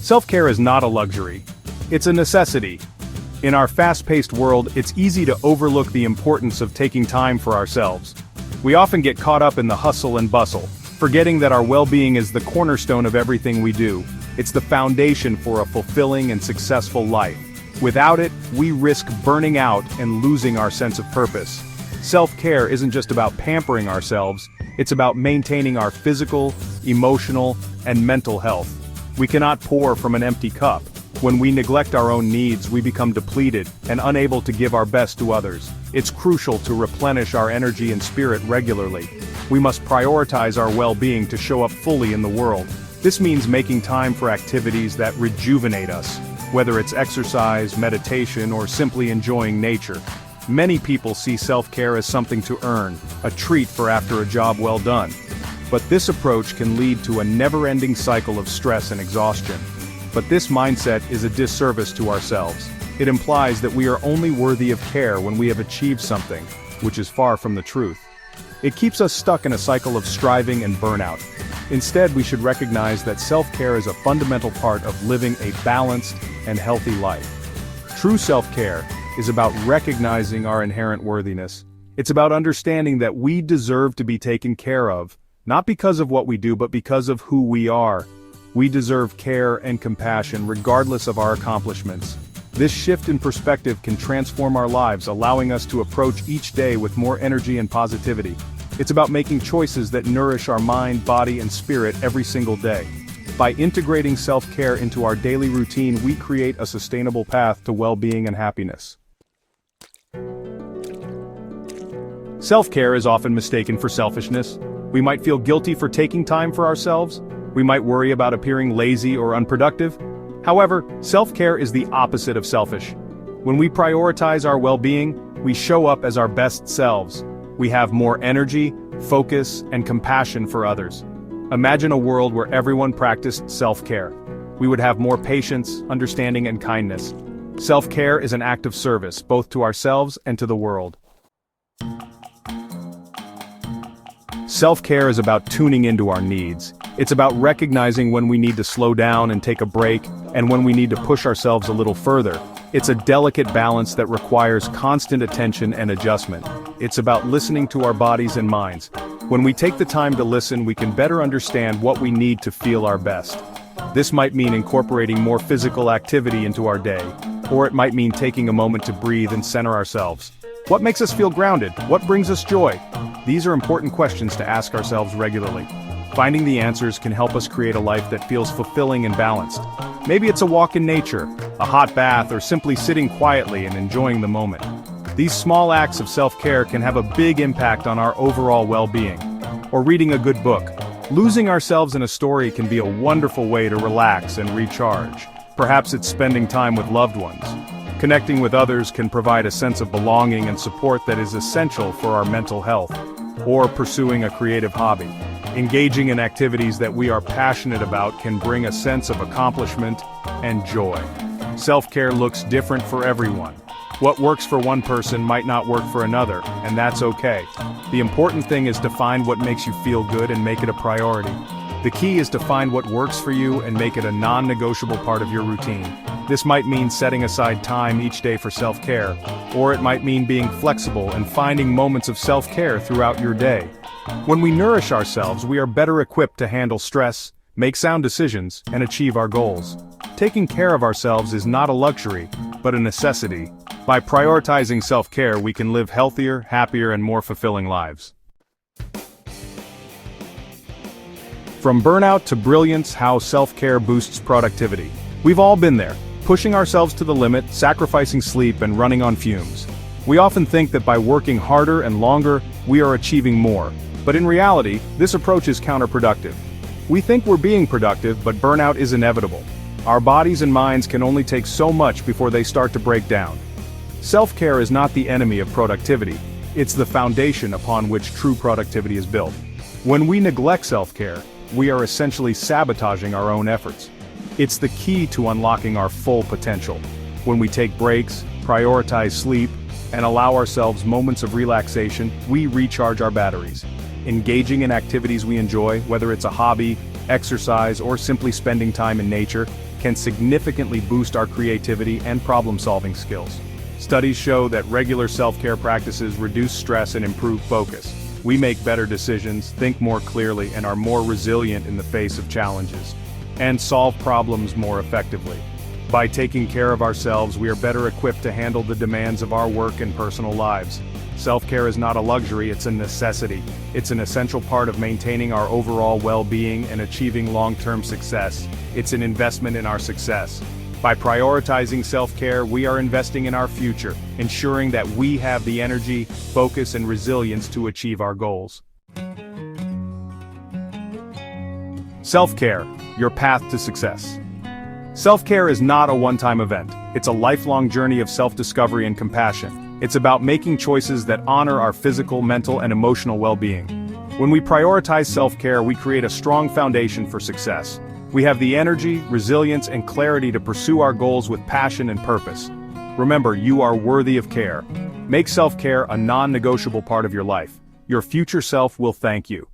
Self-care is not a luxury. It's a necessity. In our fast-paced world, it's easy to overlook the importance of taking time for ourselves. We often get caught up in the hustle and bustle, forgetting that our well-being is the cornerstone of everything we do. It's the foundation for a fulfilling and successful life. Without it, we risk burning out and losing our sense of purpose. Self-care isn't just about pampering ourselves, it's about maintaining our physical, emotional, and mental health. We cannot pour from an empty cup. When we neglect our own needs, we become depleted and unable to give our best to others. It's crucial to replenish our energy and spirit regularly. We must prioritize our well-being to show up fully in the world. This means making time for activities that rejuvenate us, whether it's exercise, meditation, or simply enjoying nature. Many people see self-care as something to earn, a treat for after a job well done. But this approach can lead to a never-ending cycle of stress and exhaustion. But this mindset is a disservice to ourselves. It implies that we are only worthy of care when we have achieved something, which is far from the truth. It keeps us stuck in a cycle of striving and burnout. Instead, we should recognize that self-care is a fundamental part of living a balanced and healthy life. True self-care is about recognizing our inherent worthiness. It's about understanding that we deserve to be taken care of, not because of what we do but because of who we are. We deserve care and compassion regardless of our accomplishments. This shift in perspective can transform our lives, allowing us to approach each day with more energy and positivity. It's about making choices that nourish our mind, body, and spirit every single day. By integrating self-care into our daily routine, we create a sustainable path to well-being and happiness. Self-care is often mistaken for selfishness. We might feel guilty for taking time for ourselves. We might worry about appearing lazy or unproductive. However, self-care is the opposite of selfish. When we prioritize our well-being, we show up as our best selves. We have more energy, focus, and compassion for others. Imagine a world where everyone practiced self-care. We would have more patience, understanding, and kindness. Self-care is an act of service, both to ourselves and to the world. Self-care is about tuning into our needs. It's about recognizing when we need to slow down and take a break, and when we need to push ourselves a little further. It's a delicate balance that requires constant attention and adjustment. It's about listening to our bodies and minds. When we take the time to listen, we can better understand what we need to feel our best. This might mean incorporating more physical activity into our day, or it might mean taking a moment to breathe and center ourselves. What makes us feel grounded? What brings us joy? These are important questions to ask ourselves regularly. Finding the answers can help us create a life that feels fulfilling and balanced. Maybe it's a walk in nature, a hot bath, or simply sitting quietly and enjoying the moment. These small acts of self-care can have a big impact on our overall well-being. Or reading a good book. Losing ourselves in a story can be a wonderful way to relax and recharge. Perhaps it's spending time with loved ones. Connecting with others can provide a sense of belonging and support that is essential for our mental health. Or pursuing a creative hobby. Engaging in activities that we are passionate about can bring a sense of accomplishment and joy. Self-care looks different for everyone. What works for one person might not work for another, and that's okay. The important thing is to find what makes you feel good and make it a priority. The key is to find what works for you and make it a non-negotiable part of your routine. This might mean setting aside time each day for self-care, or it might mean being flexible and finding moments of self-care throughout your day. When we nourish ourselves, we are better equipped to handle stress, make sound decisions, and achieve our goals. Taking care of ourselves is not a luxury, but a necessity. By prioritizing self-care, we can live healthier, happier, and more fulfilling lives. From burnout to brilliance, how self-care boosts productivity. We've all been there, pushing ourselves to the limit, sacrificing sleep, and running on fumes. We often think that by working harder and longer, we are achieving more. But in reality, this approach is counterproductive. We think we're being productive, but burnout is inevitable. Our bodies and minds can only take so much before they start to break down. Self-care is not the enemy of productivity. It's the foundation upon which true productivity is built. When we neglect self-care, we are essentially sabotaging our own efforts. It's the key to unlocking our full potential. When we take breaks, prioritize sleep, and allow ourselves moments of relaxation, we recharge our batteries. Engaging in activities we enjoy, whether it's a hobby, exercise, or simply spending time in nature, can significantly boost our creativity and problem-solving skills. Studies show that regular self-care practices reduce stress and improve focus. We make better decisions, think more clearly, and are more resilient in the face of challenges, and solve problems more effectively. By taking care of ourselves, we are better equipped to handle the demands of our work and personal lives. Self-care is not a luxury, it's a necessity. It's an essential part of maintaining our overall well-being and achieving long-term success. It's an investment in our success. By prioritizing self-care, we are investing in our future, ensuring that we have the energy, focus, and resilience to achieve our goals. Self-care, your path to success. Self-care is not a one-time event. It's a lifelong journey of self-discovery and compassion. It's about making choices that honor our physical, mental, and emotional well-being. When we prioritize self-care, we create a strong foundation for success. We have the energy, resilience, and clarity to pursue our goals with passion and purpose. Remember, you are worthy of care. Make self-care a non-negotiable part of your life. Your future self will thank you.